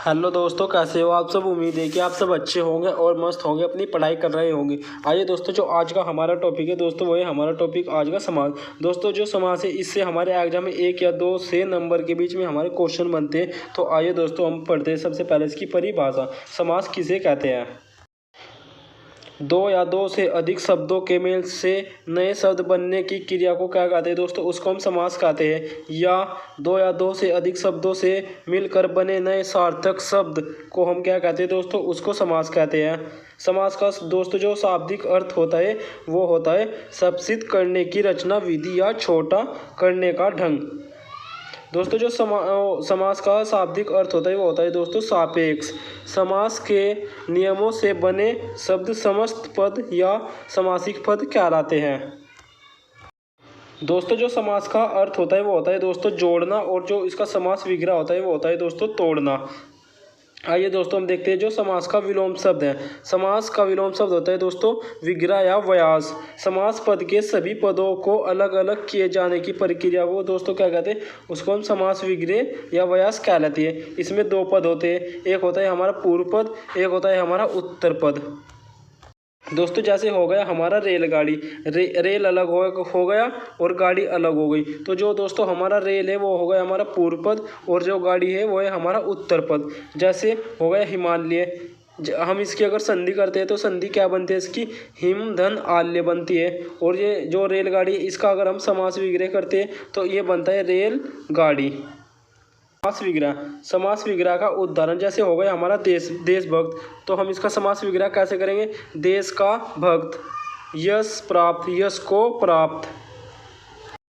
Hello दोस्तों, कैसे हो आप सब। उम्मीद है कि आप सब अच्छे होंगे और मस्त होंगे, अपनी पढ़ाई कर रहे होंगे। आइए दोस्तों, जो आज का हमारा टॉपिक है दोस्तों, वो है हमारा टॉपिक आज का समाज। दोस्तों, जो समाज है इससे हमारे एग्जाम में 1 या 2 से नंबर के बीच में हमारे क्वेश्चन बनते हैं। तो आइए दोस्तों, हम पढ़ते हैं सबसे पहले इसकी परिभाषा। समास किसे कहते हैं? दो या दो से अधिक शब्दों के मेल से नए शब्द बनने की क्रिया को क्या कहते हैं दोस्तों? उसको हम समास कहते हैं। या दो या दो से अधिक शब्दों से मिलकर बने नए सार्थक शब्द को हम क्या कहते हैं दोस्तों? उसको समास कहते हैं। समास का दोस्तों जो शाब्दिक अर्थ होता है वो होता है संक्षिप्त करने की रचना विधि या छोटा करने का ढंग। दोस्तों, जो समास का शाब्दिक अर्थ होता है वो होता है दोस्तों सापेक्ष। समास के नियमों से बने शब्द समस्त पद या समासिक पद कहलाते हैं। दोस्तों, जो समास का अर्थ होता है वो होता है दोस्तों जोड़ना, और जो इसका समास विग्रह होता है वो होता है दोस्तों तोड़ना। आइए दोस्तों, हम देखते हैं जो समास का विलोम शब्द है। समास का विलोम शब्द होता है दोस्तों विग्रह या व्यास। समास पद के सभी पदों को अलग अलग किए जाने की प्रक्रिया को दोस्तों क्या कहते हैं? उसको हम समास विग्रह या व्यास कहलाती है। इसमें 2 पद होते हैं, एक होता है हमारा पूर्व पद, एक होता है हमारा उत्तर पद। दोस्तों, जैसे हो गया हमारा रेलगाड़ी, रेल अलग हो गया और गाड़ी अलग हो गई। तो जो दोस्तों हमारा रेल है वो हो गया हमारा पूर्व पद, और जो गाड़ी है वो है हमारा उत्तर पद। जैसे हो गया हिमालय, हम इसकी अगर संधि करते हैं तो संधि क्या बनती है इसकी? हिम धन आल्य बनती है। और ये जो रेलगाड़ी है इसका अगर हम समास विग्रह करते हैं तो ये बनता है रेल गाड़ी। समास विग्रह का उदाहरण जैसे हो गया हमारा देशभक्त, तो हम इसका समास विग्रह कैसे करेंगे? देश का भक्त, यश प्राप्त, यश को प्राप्त।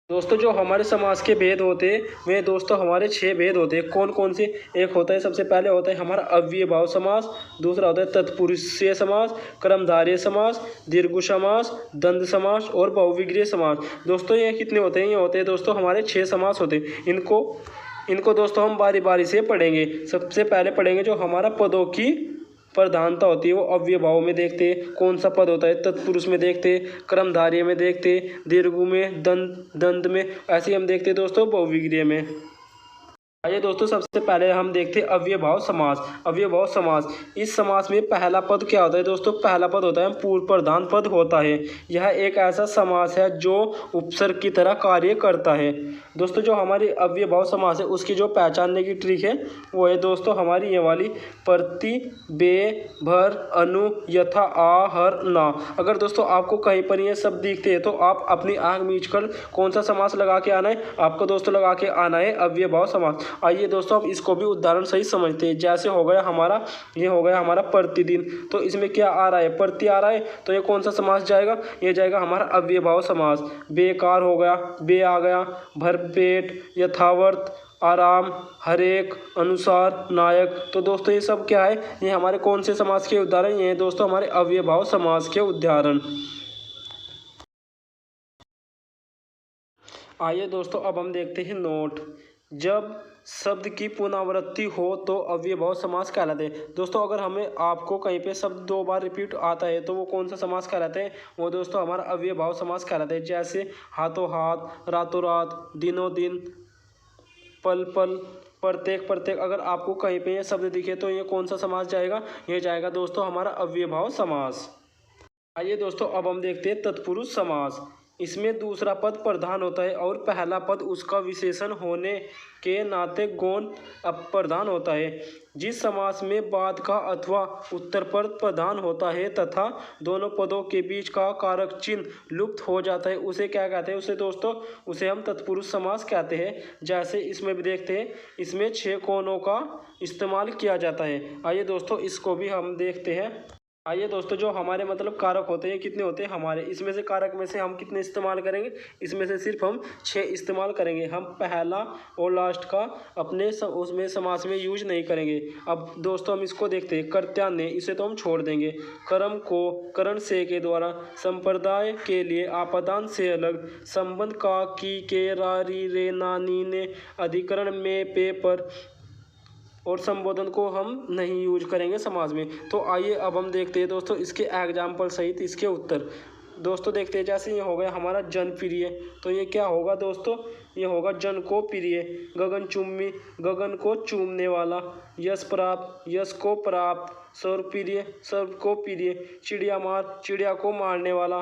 दोस्तों, जो हमारे समास के भेद होते हैं वे दोस्तों हमारे 6 भेद होते हैं। कौन कौन से? एक होता है सबसे पहले होता है हमारा अव्ययभाव समास, दूसरा होता है तत्पुरुषीय समास, कर्मधारय समास, दीर्घ समास, द्वंद्व समास और बहुविग्रह समास। दोस्तों, ये कितने होते हैं? ये होते हैं दोस्तों हमारे 6 समास होते हैं। इनको दोस्तों हम बारी बारी से पढ़ेंगे। सबसे पहले पढ़ेंगे जो हमारा पदों की प्रधानता होती है वो अव्ययभाव में देखते हैं कौन सा पद होता है, तत्पुरुष में देखते हैं, कर्मधारय में देखते हैं, दीर्घ में, दंत में, ऐसे ही हम देखते हैं दोस्तों बहुविग्रह में। आइए दोस्तों, सबसे पहले हम देखते हैं अव्ययभाव समास। अव्ययभाव समास, इस समास में पहला पद क्या होता है दोस्तों? पहला पद होता है पूर्व प्रधान पद होता है। यह एक ऐसा समास है जो उपसर्ग की तरह कार्य करता है। दोस्तों, जो हमारी अव्ययभाव समास है उसकी जो पहचानने की ट्रिक है वो है दोस्तों हमारी ये वाली प्रति, बे, भर, अनु, यथा, आ, हर, ना। अगर दोस्तों आपको कहीं पर ये शब्द दिखते हैं तो आप अपनी आंख मीच कर कौन सा समास लगा के आना है? आपको दोस्तों लगा के आना है अव्ययभाव समास। आइए दोस्तों, अब इसको भी उदाहरण सही समझते हैं। जैसे हो गया हमारा, ये हो गया हमारा प्रतिदिन, तो इसमें क्या आ रहा है? प्रति आ रहा है, तो ये कौन सा समास जाएगा? ये जाएगा हमारा अव्ययभाव समास। बेकार हो गया, बे आ गया, भरपेट, यथावत, आराम, हरेक, अनुसार, नायक। तो दोस्तों ये सब क्या है? ये हमारे कौन से समास के उदाहरण? ये दोस्तों हमारे अव्ययभाव समास के उदाहरण। आइए दोस्तों, अब हम देखते हैं नोट। जब शब्द की पुनरावृत्ति हो तो अव्ययभाव समास कहलाते हैं। दोस्तों, अगर हमें आपको कहीं पे शब्द 2 बार रिपीट आता है तो वो कौन सा समास कहलाते हैं? वो दोस्तों हमारा अव्ययभाव समास कहलाते हैं। जैसे हाथों हाथ, रातों रात, दिनों दिन, पल पल, प्रत्येक प्रत्येक। अगर आपको कहीं पे ये शब्द दिखे तो ये कौन सा समास जाएगा? ये जाएगा दोस्तों हमारा अव्ययभाव समास। आइए दोस्तों, अब हम देखते हैं तत्पुरुष समास। इसमें दूसरा पद प्रधान होता है और पहला पद उसका विशेषण होने के नाते गौण अप्रधान होता है। जिस समास में बाद का अथवा उत्तर पद प्रधान होता है तथा दोनों पदों के बीच का कारक चिन्ह लुप्त हो जाता है उसे क्या कहते हैं? उसे दोस्तों उसे हम तत्पुरुष समास कहते हैं। जैसे इसमें भी देखते हैं, इसमें 6 कोणों का इस्तेमाल किया जाता है। आइए दोस्तों, इसको भी हम देखते हैं। आइए दोस्तों, जो हमारे मतलब कारक होते हैं कितने होते हैं हमारे? इसमें से कारक में से हम कितने इस्तेमाल करेंगे? इसमें से सिर्फ हम 6 इस्तेमाल करेंगे। हम पहला और लास्ट का अपने उसमें समास में यूज नहीं करेंगे। अब दोस्तों हम इसको देखते हैं। कर्त्यान्य, इसे तो हम छोड़ देंगे। कर्म को करण से के द्वारा, संप्रदाय के लिए आपादान से अलग, संबंध का, की, के, रा, री, रे, ना, नी, ने, अधिकरण में, पे, पर और संबोधन को हम नहीं यूज करेंगे समाज में। तो आइए अब हम देखते हैं दोस्तों इसके एग्जाम्पल सहित इसके उत्तर। दोस्तों देखते हैं, जैसे ये हो गया हमारा जनप्रिय, तो ये क्या होगा दोस्तों, ये होगा जन को प्रिय। गगनचुम्बी, गगन को चूमने वाला। यश प्राप्त, यश को प्राप्त। सर्वप्रिय, सर्व को प्रिय। चिड़िया मार, चिड़िया को मारने वाला।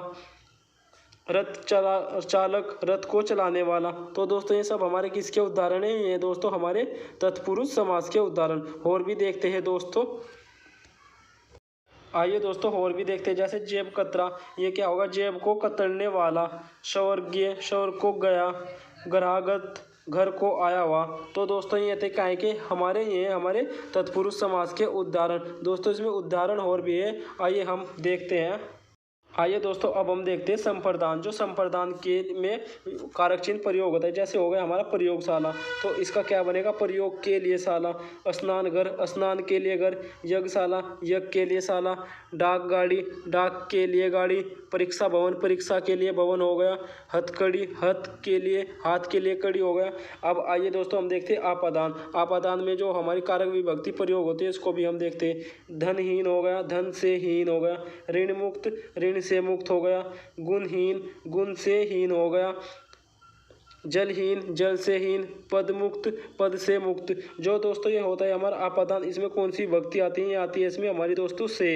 रथ चालक, रथ को चलाने वाला। तो दोस्तों ये सब हमारे किसके उदाहरण हैं, ये दोस्तों हमारे तत्पुरुष समास के उदाहरण। और भी देखते हैं दोस्तों, आइए दोस्तों और भी देखते हैं, जैसे जेब कतरा, ये क्या होगा, जेब को कतरने वाला। स्वर्गीय, स्वर को गया। ग्राहगत, घर को आया हुआ। तो दोस्तों ये थे क्या है कि हमारे तत्पुरुष समास के उदाहरण। दोस्तों इसमें उदाहरण और भी है, आइए हम देखते हैं। आइए दोस्तों अब हम देखते हैं संप्रदान। जो संप्रदान के में कारक चिन्ह प्रयोग होता है, जैसे हो गया हमारा प्रयोगशाला, तो इसका क्या बनेगा, प्रयोग के लिए शाला। स्नान घर, स्नान के लिए घर। यज्ञशाला, यज्ञ के लिए शाला। डाक गाड़ी, डाक के लिए गाड़ी। परीक्षा भवन, परीक्षा के लिए भवन हो गया। हथकड़ी, हथ के लिए, हाथ के लिए कड़ी हो गया। अब आइए दोस्तों हम देखते हैं आपादान। आपादान में जो हमारी कारक विभक्ति प्रयोग होती है इसको भी हम देखते हैं। धनहीन हो गया, धन से हीन हो गया। ऋण मुक्त, ऋण से मुक्त हो गया। गुणहीन, गुण से हीन हो गया। जलहीन, जल से हीन। पद मुक्त, पद से मुक्त। जो दोस्तों ये होता है हमारा आपादान, इसमें कौन सी विभक्ति आती है, ये आती है इसमें हमारी दोस्तों से।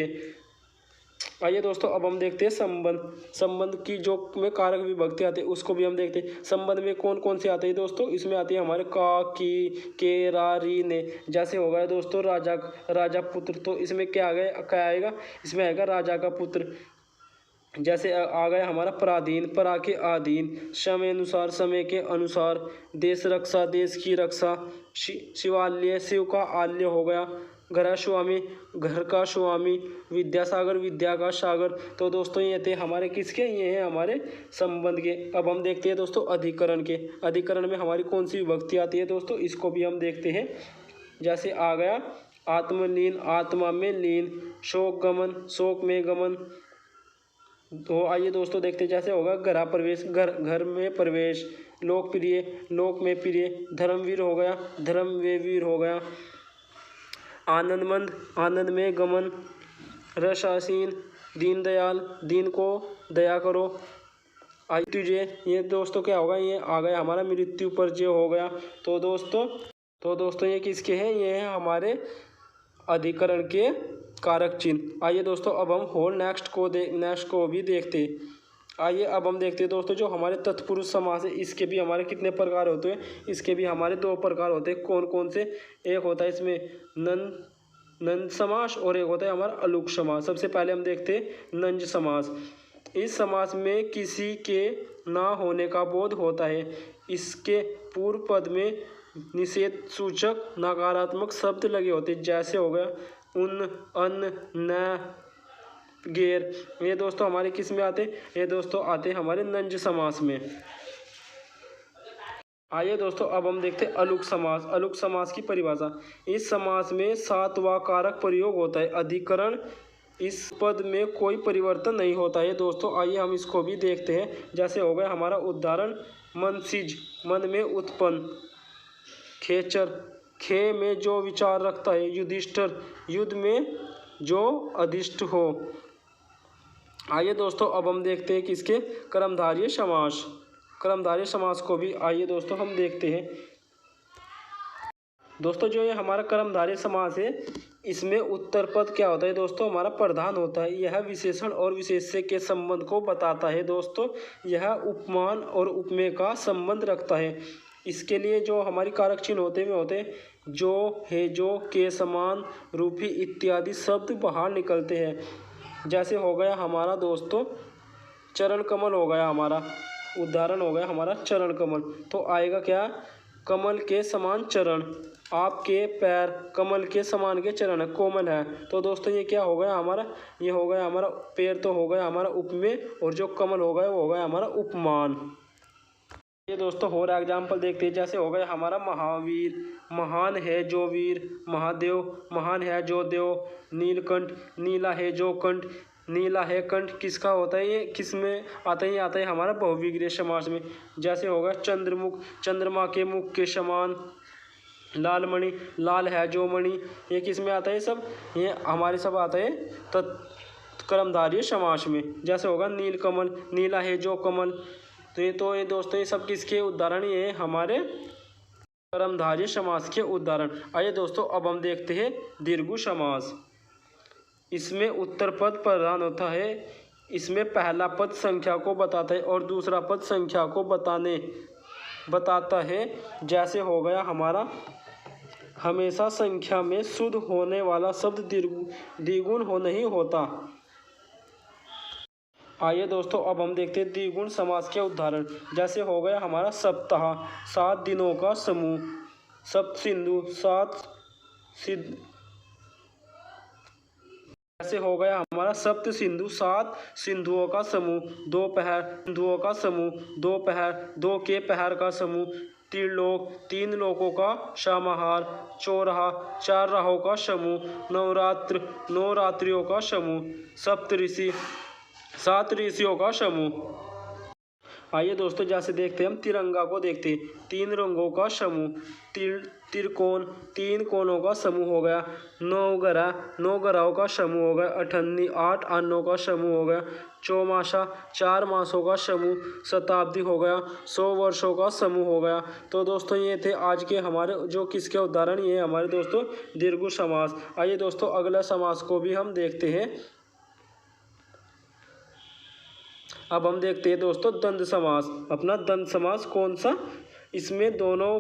आइए दोस्तों अब हम देखते हैं संबंध। संबंध की जो में कारक विभक्ति आती है उसको भी हम देखते हैं। संबंध में कौन कौन से आते हैं दोस्तों, इसमें आती है हमारे का, की, के, रा, री, ने। जैसे हो गया दोस्तों राजा, राजा पुत्र, तो इसमें क्या आ गया, क्या आएगा, इसमें आएगा राजा का पुत्र। जैसे आ गया हमारा पराधीन, परा के अधीन। समय अनुसार, समय के अनुसार। देश रक्षा, देश की रक्षा। शिवालय, शिव का आल्य हो गया। घर स्वामी, घर का स्वामी। विद्यासागर, विद्या का सागर। तो दोस्तों ये थे हमारे किसके, ये हैं हमारे संबंध के। अब हम देखते हैं दोस्तों अधिकरण के। अधिकरण में हमारी कौन सी विभक्ति आती है दोस्तों, इसको भी हम देखते हैं। जैसे आ गया आत्मलीन, आत्मा में लीन। शोक गमन, शोक में गमन। तो आइए दोस्तों देखते हैं, जैसे होगा घर प्रवेश, घर, घर में प्रवेश। लोकप्रिय, लोक में प्रिय। धर्मवीर हो गया, धर्म में वीर हो गया। आनंदमंद, आनंद में गमन। रसासीन, दीनदयाल, दीन को दया करो। तुझे, ये दोस्तों क्या होगा, ये आ गया हमारा मृत्यु पर जो हो गया। तो दोस्तों ये किसके हैं, ये हैं हमारे अधिकरण के कारक चिन्ह। आइए दोस्तों अब हम और नेक्स्ट को भी देखते हैं। आइए अब हम देखते हैं दोस्तों, जो हमारे तत्पुरुष समास है इसके भी हमारे कितने प्रकार होते हैं, इसके भी हमारे दो प्रकार होते हैं। कौन कौन से, एक होता है इसमें नंद समास और एक होता है हमारा अलुक समास। सबसे पहले हम देखते हैं नंज समास। इस समास में किसी के ना होने का बोध होता है। इसके पूर्व पद में निषेध सूचक नकारात्मक शब्द लगे होते हैं, जैसे हो गया उन, अन, न, गैर। ये दोस्तों हमारे किस में आते, ये दोस्तों आते हमारे नंज समास में। आइए दोस्तों अब हम देखते हैं अलुक समास। अलुक समास की परिभाषा। इस समास में सातवां कारक प्रयोग होता है। अधिकरण, इस पद में कोई परिवर्तन नहीं होता है दोस्तों। आइए हम इसको भी देखते हैं। जैसे हो गया हमारा उदाहरण मनसिज, मन में उत्पन्न। खेचर, खे में जो विचार रखता है। युधिष्ठिर, युद्ध में जो अधिष्ठ हो। आइए दोस्तों अब हम देखते हैं किसके, कर्मधारय समास। कर्मधारय समास को भी आइए दोस्तों हम देखते हैं। दोस्तों जो ये हमारा कर्मधारय समास है, इसमें उत्तर पद क्या होता है दोस्तों, हमारा प्रधान होता है। यह विशेषण और विशेष्य के संबंध को बताता है दोस्तों। यह उपमान और उपमेय का संबंध रखता है। इसके लिए जो हमारी कारक चिन्ह होते हैं जो है, जो, के, समान, रूपी इत्यादि शब्द बाहर निकलते हैं। जैसे हो गया हमारा दोस्तों चरण कमल हो गया, हमारा उदाहरण हो गया हमारा चरण कमल। तो आएगा क्या, कमल के समान चरण। आपके पैर कमल के समान के चरण है, कोमल है। तो दोस्तों ये क्या हो गया हमारा, ये हो गया हमारा पैर, तो हो गया हमारा उपमेय, और जो कमल हो गया वो हो गया हमारा उपमान। ये दोस्तों और एग्जाम्पल देखते हैं। जैसे हो गया हमारा महावीर, महान है जो वीर। महादेव, महान है जो देव। नीलकंठ, नीला है जो कंठ। नीला है कंठ किसका होता है, ये किस में आता है, ये आता है हमारा बहुविग्रह समास में। जैसे होगा चंद्रमुख, चंद्रमा के मुख के समान। लालमणि, लाल है जो मणि, ये किस में आता है सब, ये हमारे सब आता है कर्मधारय समास में। जैसे होगा नीलकमल, नीला है जो कमल। तो ये दोस्तों ये सब किसके उदाहरण, ये हमारे कर्मधारय समास के उदाहरण। आइए दोस्तों अब हम देखते हैं दीर्घ समास। इसमें उत्तर पद प्रधान होता है। इसमें पहला पद संख्या को बताता है और दूसरा पद संख्या को बताता है। जैसे हो गया हमारा हमेशा संख्या में शुद्ध होने वाला शब्द द्विगुण हो नहीं होता। आइए दोस्तों अब हम देखते हैं द्विगुण समास के उदाहरण। जैसे हो गया हमारा सप्ताह, 7 दिनों का समूह। सप्तसिंधु, 7 सिद्ध। जैसे हो गया हमारा सप्त सिंधु, 7 सिंधुओं का समूह। दोपहर, सिंधुओं का समूह। दोपहर, 2 के पहर का समूह। त्रिलोक, 3 लोकों का समाहार। चौराहा, 4 राहों का समूह। नवरात्र, 9 रात्रियों का समूह। सप्तऋषि, 7 ऋषियों का समूह। आइए दोस्तों जैसे देखते हैं हम तिरंगा को देखते हैं। 3 रंगों का समूह। त्रिकोण, 3 कोणों का समूह हो गया। 9 ग्रह, 9 ग्रहों का समूह हो गया। अठन्नी, 8 अन्नों का समूह हो गया। चौमासा, 4 मासों का समूह। शताब्दी हो गया, 100 वर्षों का समूह हो गया। तो दोस्तों ये थे आज के हमारे जो किसके उदाहरण, ये हमारे दोस्तों दीर्घ समास। आइए दोस्तों अगला समास को भी हम देखते हैं। अब हम देखते हैं दोस्तों द्वंद्व समास। अपना द्वंद्व समास कौन सा, इसमें दोनों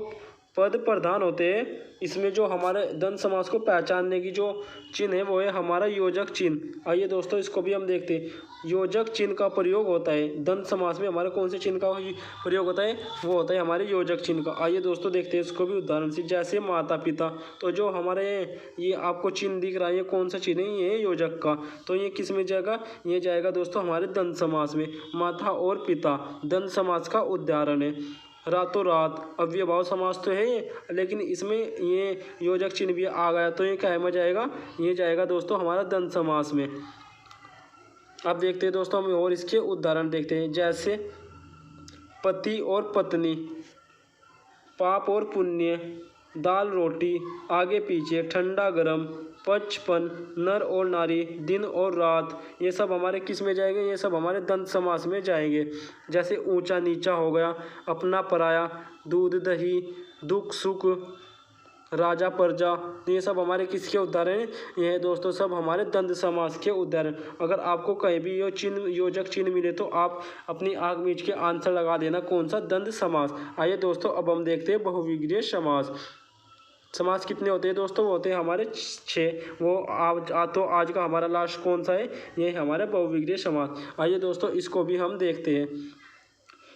पद प्रधान होते हैं। इसमें जो हमारे द्वंद्व समास को पहचानने की जो चिन्ह है वो है हमारा योजक चिन्ह। आइए दोस्तों इसको भी हम देखते हैं। योजक चिन्ह का प्रयोग होता है द्वंद्व समास में। हमारे कौन से चिन्ह का प्रयोग होता है, वो होता है हमारे योजक चिन्ह का। आइए दोस्तों देखते हैं इसको भी उदाहरण से। जैसे माता पिता, तो जो हमारे ये आपको चिन्ह दिख रहा है, ये कौन सा चिन्ह है, ये योजक का। तो ये किस में जाएगा, ये जाएगा दोस्तों हमारे द्वंद्व समास में। माता और पिता द्वंद्व समास का उदाहरण है। रातों रात अव्ययभाव समास तो है ये, लेकिन इसमें ये योजक चिन्ह भी आ गया, तो ये क्या में जाएगा, ये जाएगा दोस्तों हमारा द्वंद्व समास में। अब देखते हैं दोस्तों हम और इसके उदाहरण देखते हैं। जैसे पति और पत्नी, पाप और पुण्य, दाल रोटी, आगे पीछे, ठंडा गर्म, बचपन, नर और नारी, दिन और रात, ये सब हमारे किस में जाएंगे, ये सब हमारे द्वंद्व समास में जाएंगे। जैसे ऊंचा नीचा हो गया, अपना पराया, दूध दही, दुख सुख, राजा प्रजा, ये सब हमारे किसके उदाहरण हैं, ये दोस्तों सब हमारे द्वंद्व समास के उदाहरण। अगर आपको कहीं भी ये चिन्ह योजक चिन्ह मिले तो आप अपनी आंख मीच के आंसर लगा देना कौन सा, द्वंद्व समास। आइए दोस्तों अब हम देखते हैं बहुविग्रीय समास। समास कितने होते हैं दोस्तों, वो होते हैं हमारे 6। वो आज का हमारा लास्ट कौन सा है, ये हमारा बहुविग्रीय समास। आइए दोस्तों इसको भी हम देखते हैं।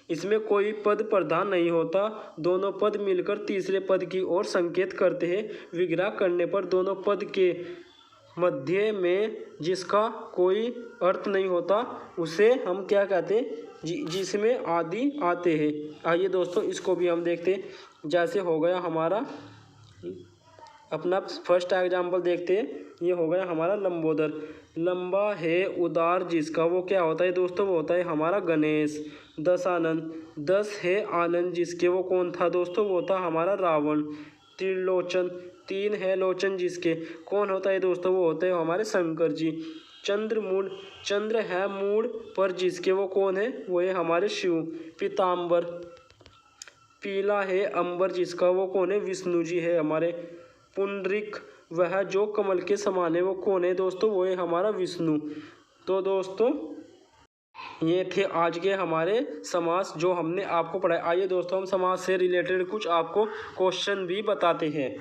इसमें कोई पद प्रधान नहीं होता, दोनों पद मिलकर तीसरे पद की ओर संकेत करते हैं। विग्रह करने पर दोनों पद के मध्य में जिसका कोई अर्थ नहीं होता उसे हम क्या कहते हैं, जिसमें आदि आते हैं। आइए दोस्तों इसको भी हम देखते हैं। जैसे हो गया हमारा अपना फर्स्ट एग्जाम्पल देखते हैं। ये हो गया हमारा लंबोदर। लंबा है उदार जिसका, वो क्या होता है दोस्तों, वो होता है हमारा गणेश। दशानन, 10 है आनंद जिसके, वो कौन था दोस्तों, वो था हमारा रावण। त्रिलोचन, 3 है लोचन जिसके, कौन होता है दोस्तों, वो होते हैं हमारे शंकर जी। चंद्रमूल, चंद्र है मूल पर जिसके, वो कौन है, वो है हमारे शिव। पीताम्बर, पीला है अंबर जिसका, वो कौन है, विष्णु जी है हमारे। पुंडरीक, वह जो कमल के समान है, वो कौन है दोस्तों, वो है हमारा विष्णु। तो दोस्तों ये थे आज के हमारे समास जो हमने आपको पढ़ाए। आइए दोस्तों हम समास से रिलेटेड कुछ आपको क्वेश्चन भी बताते हैं।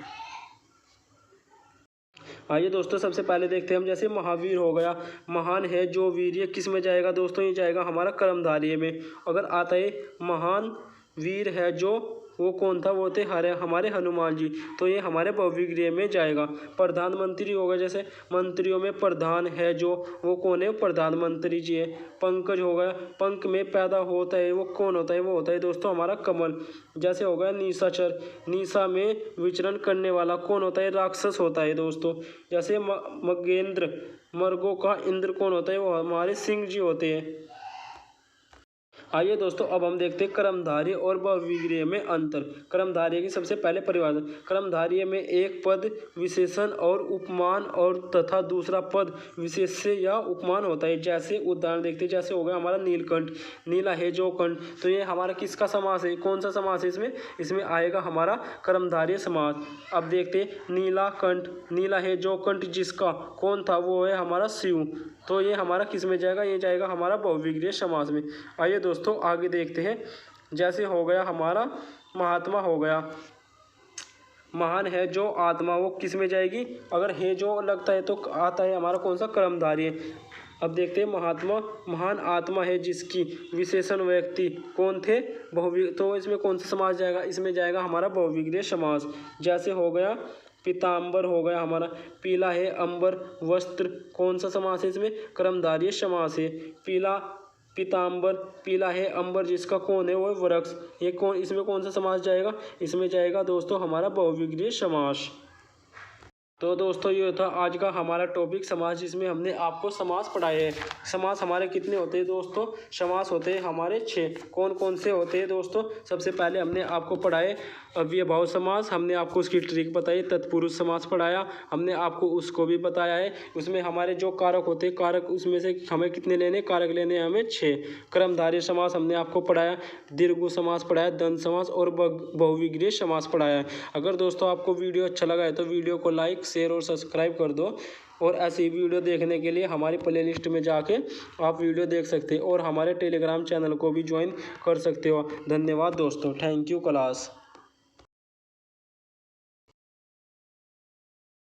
आइए दोस्तों सबसे पहले देखते हैं हम। जैसे महावीर हो गया, महान है जो वीर, ये किस में जाएगा दोस्तों, ये जाएगा हमारा कर्मधारय में। अगर आता है महान वीर है जो, वो कौन था, वो थे हमारे हनुमान जी, तो ये हमारे बहुविग्रीय में जाएगा। प्रधानमंत्री होगा, जैसे मंत्रियों में प्रधान है जो, वो कौन है, प्रधानमंत्री जी है। पंकज हो गया, पंख में पैदा होता है, वो कौन होता है, वो होता है दोस्तों हमारा कमल। जैसे हो गया निशाचर, निशा में विचरण करने वाला कौन होता है, राक्षस होता है दोस्तों। जैसे मगेंद्र, मर्गों का इंद्र कौन होता है, वो हमारे सिंह जी होते हैं। आइए दोस्तों अब हम देखते हैं कर्मधारय और बहुविग्रिय में अंतर। कर्मधारय की सबसे पहले परिभाषा। कर्मधारय में एक पद विशेषण और उपमान और तथा दूसरा पद विशेष्य या उपमान होता है। जैसे उदाहरण देखते हैं, जैसे हो गया हमारा नीलकंठ, नीला है जो कंठ, तो ये हमारा किसका समास है, कौन सा समास है इसमें, इसमें आएगा हमारा कर्मधारय समास। अब देखते हैं नीला कंठ, नीला है जो कंठ जिसका, कौन था, वो है हमारा शिव, तो ये हमारा किस में जाएगा, ये जाएगा हमारा बहुविग्रिय समास में। आइए दोस्तों आगे देखते हैं। जैसे हो गया हमारा महात्मा हो गया, महान है जो आत्मा, वो किस में जाएगी, अगर है जो लगता है तो आता है हमारा कौन सा, कर्मधारय। अब देखते हैं महात्मा, महान आत्मा है जिसकी, विशेषण व्यक्ति कौन थे, तो इसमें कौन सा समास जाएगा, इसमें जाएगा हमारा बहुविग्रिय समास। जैसे हो गया पीताम्बर हो गया हमारा, पीला है अंबर वस्त्र, कौन सा समास है इसमें, कर्मधारय समास है। पीला पीताम्बर, पीला है अंबर जिसका कौन है, वो वृक्ष, ये कौन, इसमें कौन सा समास जाएगा, इसमें जाएगा दोस्तों हमारा बहुविग्रिय समास। तो दोस्तों ये था आज का हमारा टॉपिक समास, जिसमें हमने आपको समास पढ़ाए हैं। समास हमारे कितने होते हैं दोस्तों, समास होते हैं हमारे 6। कौन कौन से होते हैं दोस्तों, सबसे पहले हमने आपको पढ़ाए अव्ययभाव समास, हमने आपको उसकी ट्रिक बताई। तत्पुरुष समास पढ़ाया हमने आपको, उसको भी बताया है। उसमें हमारे जो कारक होते हैं, कारक उसमें से हमें कितने लेने, कारक लेने हैं हमें 6। कर्मधारय समास हमने आपको पढ़ाया, दीर्घ समास पढ़ाया, द्वंद्व समास और बहुविग्रिय समास पढ़ाया। अगर दोस्तों आपको वीडियो अच्छा लगा है तो वीडियो को लाइक शेयर और सब्सक्राइब कर दो, और ऐसी वीडियो देखने के लिए हमारी प्लेलिस्ट में जाके आप वीडियो देख सकते हैं, और हमारे टेलीग्राम चैनल को भी ज्वाइन कर सकते हो। धन्यवाद दोस्तों, थैंक यू क्लास।